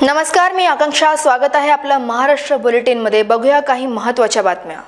नमस्कार, मी आकांक्षा. स्वागत आहे आपलं महाराष्ट्र बुलेटिन मध्ये. बघूया काही महत्त्वाच्या बातम्या.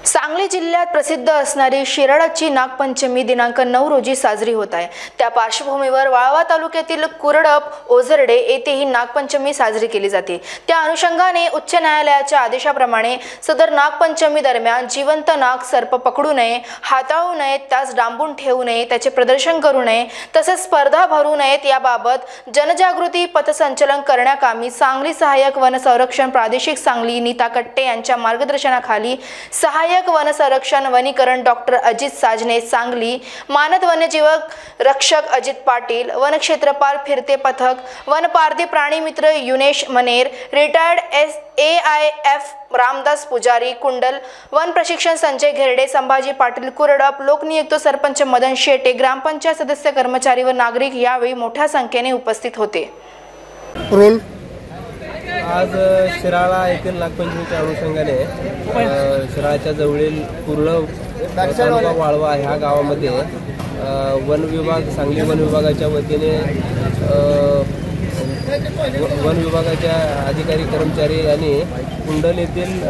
सांगली जिल्ह्यात प्रसिद्ध असणारी शिराळाची नागपंचमी दिनांक 9 रोजी साजरी होत आहे. त्या पार्श्वभूमीवर वाळवा तालुक्यातील कुरडप ओझरडे येथेही नागपंचमी साजरी केली जाते. त्या अनुषंगाने उच्च न्यायालयाच्या आदेशाप्रमाणे सदर नागपंचमी दरम्यान जिवंत नाग सर्प पकडू नये, हाताळू नये, त्यास डांबून ठेवू नये, त्याचे प्रदर्शन करू नये, तसेच स्पर्धा भरू नयेत याबाबत जनजागृती पथसंचलन करण्याकामी सांगली सहाय्यक वन संरक्षण प्रादेशिक सांगली नीता कट्टे यांच्या मार्गदर्शनाखाली सहाय्यक वन संरक्षण वनीकरण डॉक्टर अजित साजने सांगली, मानद वन्यजीव रक्षक अजित पाटील, वन क्षेत्रपाल फिरते पथक, वन पारधी प्राणी मित्र युनेश मनेर, रिटायर्ड AIF रामदास पुजारी कुंडल, वन प्रशिक्षण संजय घेरडे, संभाजी पाटील कुरडप, लोकनियुक्त सरपंच मदन शेटे, ग्रामपंचायत सदस्य, कर्मचारी व नागरिक यावेळी मोठ्या संख्येने उपस्थित होते. आज शिराळा येथील नागपंचमीच्या अनुषंगाने शिराळाच्या जवळील तालुका वाळवा ह्या गावामध्ये वन विभाग, सांगली वन विभागाच्या वतीने वन विभागाच्या अधिकारी कर्मचारी यांनी कुंडल येथील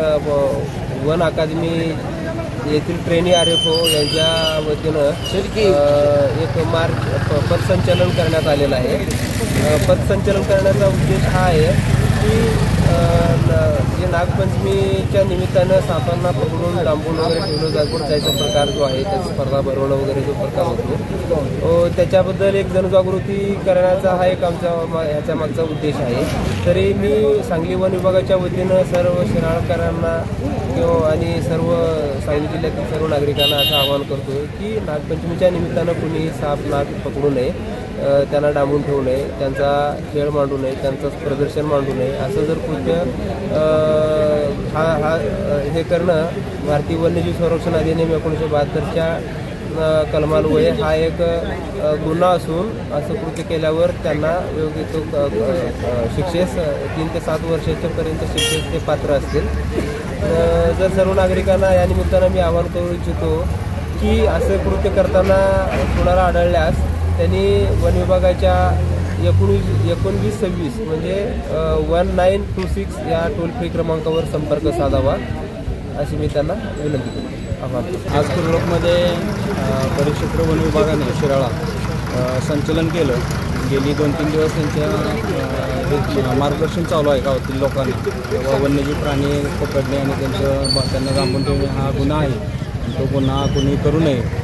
वन अकादमी येथील ट्रेनी RFO यांच्या वतीनं एक पथसंचलन करण्यात आलेलं आहे. पथसंचलन करण्याचा उद्देश हा आहे की जे नागपंचमीच्या निमित्तानं सापांना पकडून डांबून वगैरे ठेवलं जायचा प्रकार जो आहे, त्याची स्पर्धा भरवणं वगैरे जो प्रकार होतो त्याच्याबद्दल एक जनजागृती करण्याचा हा एक आमचा ह्याच्या मागचा उद्देश आहे. तरी मी सांगली वन विभागाच्या वतीनं सर्व शिराळकरांना आणि सर्व सांगली जिल्ह्यातील सर्व नागरिकांना असं आवाहन करतो की नागपंचमीच्या निमित्तानं कुणी साप नाग पकडू नये, त्यांना डांबून ठेवू नये, त्यांचा खेळ मांडू नये, त्यांचं प्रदर्शन मांडू नये. असं जर कृत्य हे करणं भारतीय वन्यजीव संरक्षण अधिनियम 1972च्या कलमान्वये हा एक गुन्हा असून असं कृत्य केल्यावर त्यांना योग्य तो शिक्षेस 3 ते 7 वर्षाच्यापर्यंत शिक्षेस ते पात्र असतील. जर सर्व नागरिकांना या निमित्तानं मी आवाहन करू इच्छितो की असं कृत्य करताना कुणाला आढळल्यास त्यांनी वन विभागाच्या 1926 म्हणजे 1926 या टोल फ्री क्रमांकावर संपर्क साधावा अशी मी त्यांना विनंती करतो. आज कुरडपमध्ये परिक्षेत्र वन विभागाने शिराळा संचलन केलं. गेली 2-3 दिवस त्यांच्या मार्गदर्शन चालू आहे गावातील लोकांना. तेव्हा वन्यजीव प्राणी पकडणे आणि त्यांना डांबून ठेवणे हा गुन्हा आहे. तो गुन्हा कोणी करू नये.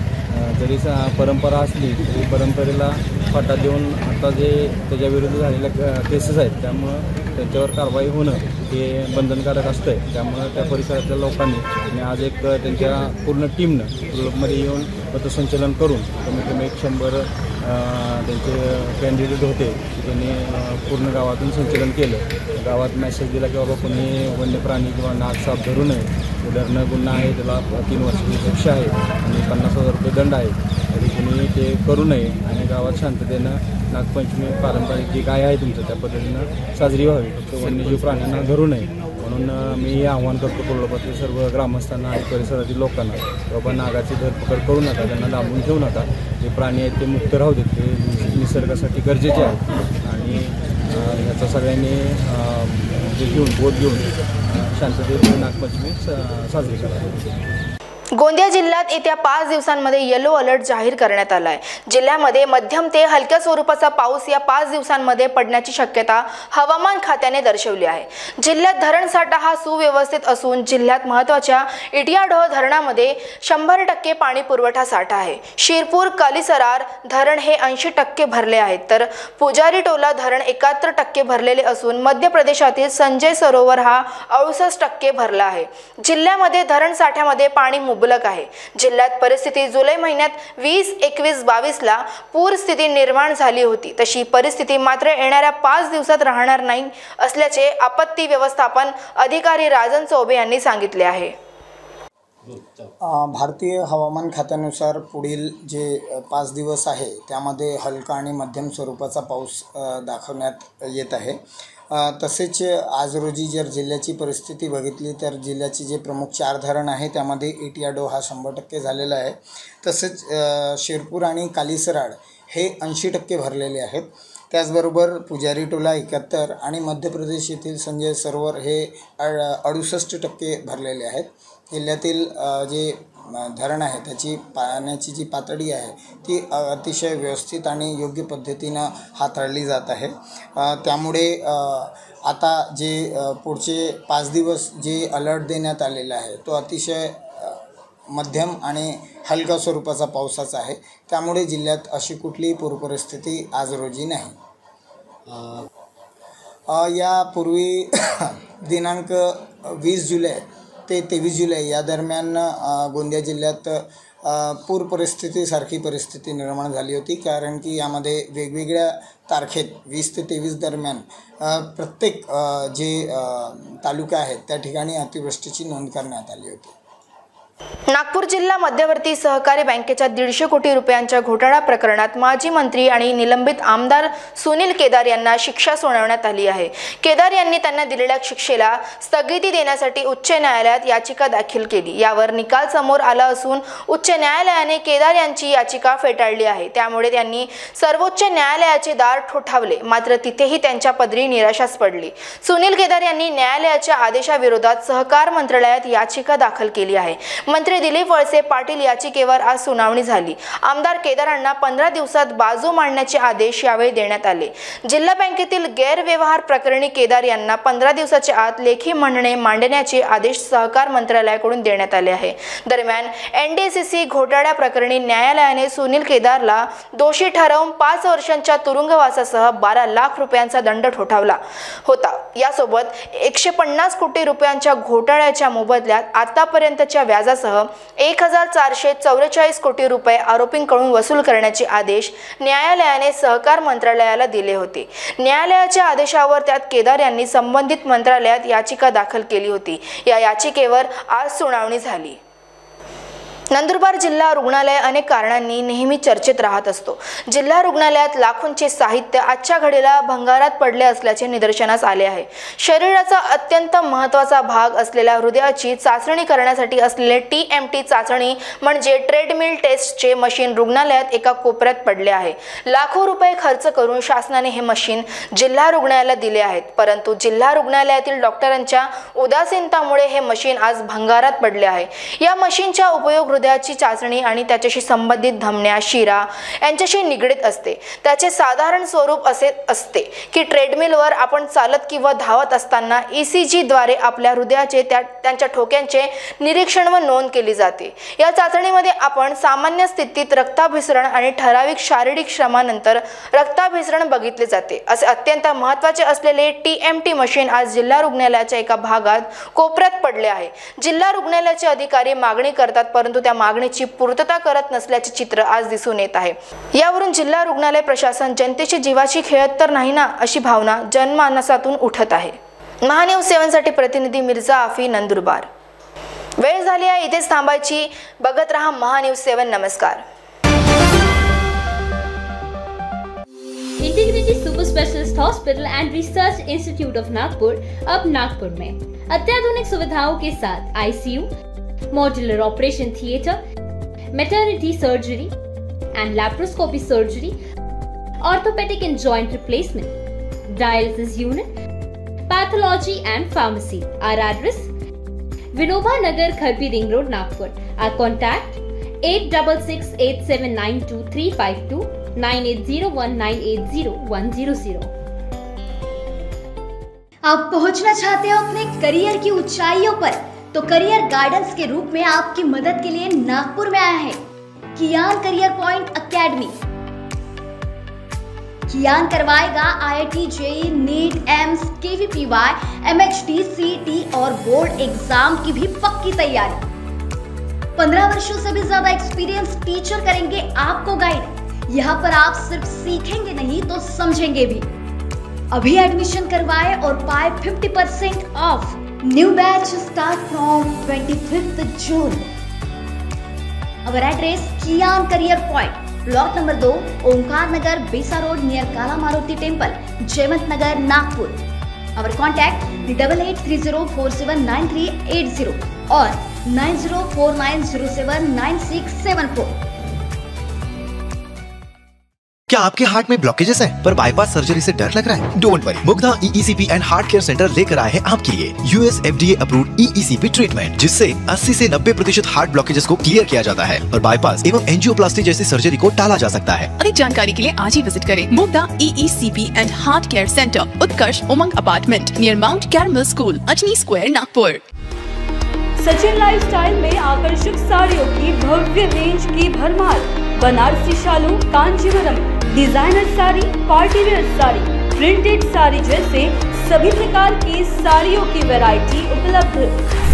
जरी परंपरा असली तरी परंपरेला फाटा देऊन आता जे त्याच्याविरुद्ध झालेल्या केसेस आहेत त्यामुळं त्यांच्यावर कारवाई होणं हे बंधनकारक असतं आहे. त्यामुळं त्या परिसरातल्या लोकांनी आणि आज एक त्यांच्या पूर्ण टीमनं कुरडपमध्ये येऊन पथसंचलन करून कमीत कमी 100 त्यांचे कॅन्डिडेट होते. त्यांनी पूर्ण गावातून संचलन केलं. गावात मेसेज दिला की बाबा कोणी वन्य प्राणी किंवा नाग साप धरू नये. धरणं गुन्हा आहे, त्याला 3 वर्षाची शिक्षा आहे आणि 50,000 रुपये दंड आहे. तरी कोणी ते करू नये आणि गावात शांततेनं नागपंचमी पारंपरिक जी काय आहे तुमचं त्या पद्धतीनं साजरी व्हावी. फक्त वन्यजीव प्राण्यांना धरू नये म्हणून मी आवाहन करतो कुरडपातील सर्व ग्रामस्थांना आणि परिसरातील लोकांना बाबा नागाची धरपकड करू नका, त्यांना डांबून ठेवू नका. जे प्राणी आहेत ते मुक्त राहू देत, ते निसर्गासाठी गरजेचे आहेत आणि ह्याचा सगळ्यांनी बोध घेऊन शांततेत नागपंचमी साजरी करावी. गोंदिया जिल्ह्यात येत्या 5 दिवसांमध्ये येलो अलर्ट जाहीर करण्यात आला आहे. जिल्ह्यामध्ये मध्यम ते हलक्या स्वरूपाचा पाऊस या 5 दिवसांमध्ये पडण्याची शक्यता हवामान खात्याने दर्शवली आहे. जिल्ह्यात धरणसाठा हा सुव्यवस्थित असून जिल्ह्यात महत्त्वाच्या इटियाडोह धरणामध्ये 100% पाणी पुरवठा साठा आहे. शिरपूर कालिसरार धरण हे 80% भरले आहेत, तर पुजारी टोला धरण 71% भरलेले असून मध्य प्रदेशातील संजय सरोवर हा 68% भरला आहे. जिल्ह्यामध्ये धरण साठ्यामध्ये पाणी मुबलक आहे. जिल्ह्यात परिस्थिती जुलै महिन्यात 20, 21, 22 पूर स्थिती निर्माण झाली होती. तशी परिस्थिती मात्र येणाऱ्या 5 दिवसात राहणार नाही असल्याचे आपत्ती व्यवस्थापन अधिकारी राजन चौबे यांनी सांगितले आहे. भारतीय हवामान खात्यानुसार पुढील जे 5 दिवस आहे त्यामध्ये हलका आणि मध्यम स्वरूपाचा पाऊस दाखवण्यात येत आहे. तसेच आज रोजी जर जिल्ह्याची परिस्थिती बघितली तर जिल्ह्याचे जे प्रमुख 4 धरण आहे त्यामध्ये एटीआडो हा 100% झालेला आहे. तसेच शिरपूर आणि कालीसराड हे 80% भरलेले आहेत. त्याचबरोबर पुजारी टोला 71 आणि मध्य प्रदेश येथील संजय सरोवर हे 68% भरलेले आहेत. जिल्ह्यातील जे धरण आहे त्याची पाण्याची जी पातळी आहे ती अतिशय व्यवस्थित आणि योग्य पद्धतीनं हाताळली जात आहे. त्यामुळे आता जे पुढचे 5 दिवस जे अलर्ट देण्यात आलेला आहे तो अतिशय मध्यम आणि हलका स्वरूपाचा पावसाचा आहे. त्यामुळे जिल्ह्यात अशी कुठलीही पूरपरिस्थिती आज रोजी नाही. यापूर्वी दिनांक 20 जुलै ते 23 जुलै या दरम्यान गोंदिया जिल्ह्यात पूर परिस्थितीसारखी परिस्थिती निर्माण झाली होती. कारण की यामध्ये वेगवेगळ्या तारखेत 20 ते 23 दरम्यान प्रत्येक जे तालुका आहेत त्या ठिकाणी अतिवृष्टीची नोंद करण्यात आली होती. नागपूर जिल्हा मध्यवर्ती सहकारी बँकेच्या 150 कोटी रुपयांच्या घोटाळा प्रकरणात माजी मंत्री आणि निलंबित आमदार सुनील केदार यांना शिक्षा सुनावण्यात आली आहे. केदार यांनी त्यांना दिलेल्या शिक्षेला स्थगिती देण्यासाठी उच्च न्यायालयात याचिका दाखल केली. यावर निकाल समोर आला असून उच्च न्यायालयाने केदार यांची याचिका फेटाळली आहे. त्यामुळे त्यांनी सर्वोच्च न्यायालयाचे दार ठोठावले. मात्र तिथेही त्यांच्या पदरी निराशाच पडली. सुनील केदार यांनी न्यायालयाच्या आदेशाविरोधात सहकार मंत्रालयात याचिका दाखल केली आहे. मंत्री दिलीप वळसे पाटील याचिकेवर आज सुनावणी झाली. आमदार केदारांना 15 दिवसात बाजू मांडण्याचे आदेश यावेळी देण्यात आले. जिल्हा बँकेतील गैरव्यवहार प्रकरणी केदार यांना 15 दिवसाच्या आत लेखी म्हणणे मांडण्याचे आदेश सहकार मंत्रालयाकडून देण्यात आले आहे. दरम्यान एनडीसीसी घोटाळ्या प्रकरणी न्यायालयाने सुनील केदारला दोषी ठरवून 5 वर्षांच्या तुरुंगवासासह 12 लाख रुपयांचा दंड ठोठावला होता. यासोबत 150 कोटी रुपयांच्या घोटाळ्याच्या मोबदल्यात आतापर्यंतच्या व्याजासह 1444 कोटी रुपये आरोपींकडून वसूल करण्याचे आदेश न्यायालयाने सहकार मंत्रालयाला दिले होते. न्यायालयाच्या आदेशावर त्यात केदार यांनी संबंधित मंत्रालयात याचिका दाखल केली होती. या याचिकेवर आज सुनावणी झाली. नंदुरबार जिल्हा रुग्णालय अनेक कारणांनी नेहमी चर्चेत राहत असतो. जिल्हा रुग्णालयात लाखोंचे साहित्य आजच्या घडीला भंगारात पडले असल्याचे निदर्शनास आले आहे. शरीराचा अत्यंत महत्त्वाचा भाग असलेल्या हृदयाची चाचणी करण्यासाठी असलेले TMT चाचणी म्हणजे ट्रेडमिल टेस्टचे मशीन रुग्णालयात एका कोपऱ्यात पडले आहे. लाखो रुपये खर्च करून शासनाने हे मशीन जिल्हा रुग्णालयाला दिले आहेत. परंतु जिल्हा रुग्णालयातील डॉक्टरांच्या उदासीनतेमुळे हे मशीन आज भंगारात पडले आहे. या मशीनचा उपयोग हृदयाची चाचणी आणि त्याच्याशी संबंधित धमन्या, शिरा यांच्याशी निगडित असते. त्याचे साधारण स्वरूप असे असते की ट्रेडमिलवर आपण चालत किंवा धावत असताना ECG द्वारे आपल्या हृदयाचे त्यांच्या ठोक्यांचे निरीक्षण व नोंद केली जाते. या चाचणीमध्ये आपण सामान्य स्थितीत रक्ताभिसरण आणि ठराविक शारीरिक श्रमानंतर रक्ताभिसरण बघितले जाते. असे अत्यंत महत्त्वाचे असलेले TMT मशीन आज जिल्हा रुग्णालयाच्या एका भागात कोपऱ्यात पडले आहे. जिल्हा रुग्णालयाचे अधिकारी मागणी करतात परंतु त्या मागणीची पूर्तता करत नसल्याचे चित्र आज दिसून येत आहे. यावरून जिल्हा रुग्णालय प्रशासन जनतेची जीवाची खेळत तर नाही ना अशी भावना जनमानसातून उठत आहे. महान्यूज 7 साठी प्रतिनिधी मिर्झा आफी, नंदुरबार. वेळ झाली आहे इथेच थांबायची. बघत रहा महान्यूज 7. नमस्कार. Integrity super specialist hospital end research institute of Nagpur अब नागपुर में अत्याधुनिक सुविधाओं के साथ ICU, modular operation theatre, maternity surgery end laparoscopy surgery, orthopaedic end joint replacement, dialysis unit, pathology end pharmacy. Our address: Vinoba Nagar, Kharbi Ring Road, Nagpur. Our contact: 8668792352, 9801980100. आप पहुंचना चाहते हो अपने करियर की ऊंचाइयों पर, तो करियर गाइडेंस के रूप में आपकी मदद के लिए नागपुर में आया है कियान करियर पॉइंट एकेडमी. कियान करवाएगा IIT, JEE, NEET, AIIMS, KVPY, MHT, CET और बोर्ड एग्जाम की भी पक्की तैयारी. 15 वर्षों से भी ज्यादा एक्सपीरियंस टीचर करेंगे आपको गाइड. यहाँ पर आप सिर्फ सीखेंगे नहीं तो समझेंगे भी. अभी एडमिशन करवाए और पाए 50% off. New batch start from 25th June. Our address: Kiyan career point, plot number 2, Omkar Nagar, Besa road, near Kala Maruti temple, Jaywant Nagar, Nagpur. Our contact 8830479380 or 9049079674. क्या आपके हार्ट में ब्लॉकेजेस हैं पर बाईपास सर्जरी से डर लग रहा है? Don't worry, Mugdha EECP and heart care centre लेकर आए हैं आपके लिए US FDA approved EECP treatment, जिससे 80 से 90% हार्ट ब्लॉकेजेस को क्लियर किया जाता है और बाईपास एवं एंजियोप्लास्टी जैसी सर्जरी को टाला जा सकता है। अधिक जानकारी के लिए आज ही विजिट करें Mugdha EECP and heart care centre, Utkarsh Umang apartment near Mount Carmel school, Ajni square, Nagpur. Sachin lifestyle में आकर्षक साड़ियों की भव्य रेंज की भरमार, बनारसी शालू, Kanjeevaram, designer sari, party wear sari, printed sari जैसे सभी प्रकार की साड़ियों की वैरायटी उपलब्ध।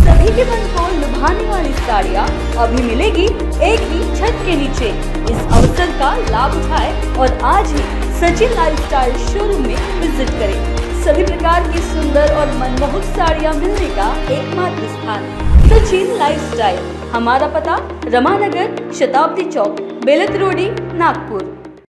सभी के मन को लुभाने वाली साड़ियाँ अभी मिलेगी एक ही छत के नीचे। इस अवसर का लाभ उठाएं और आज ही सचिन लाइफस्टाइल शोरूम में विजिट करें। सभी प्रकार की सुंदर और मनमोहक साड़ियाँ मिलने का एकमात्र स्थान सचिन लाइफस्टाइल। हमारा पता रमानगर, शताब्दी चौक, बेलत रोडी, नागपुर।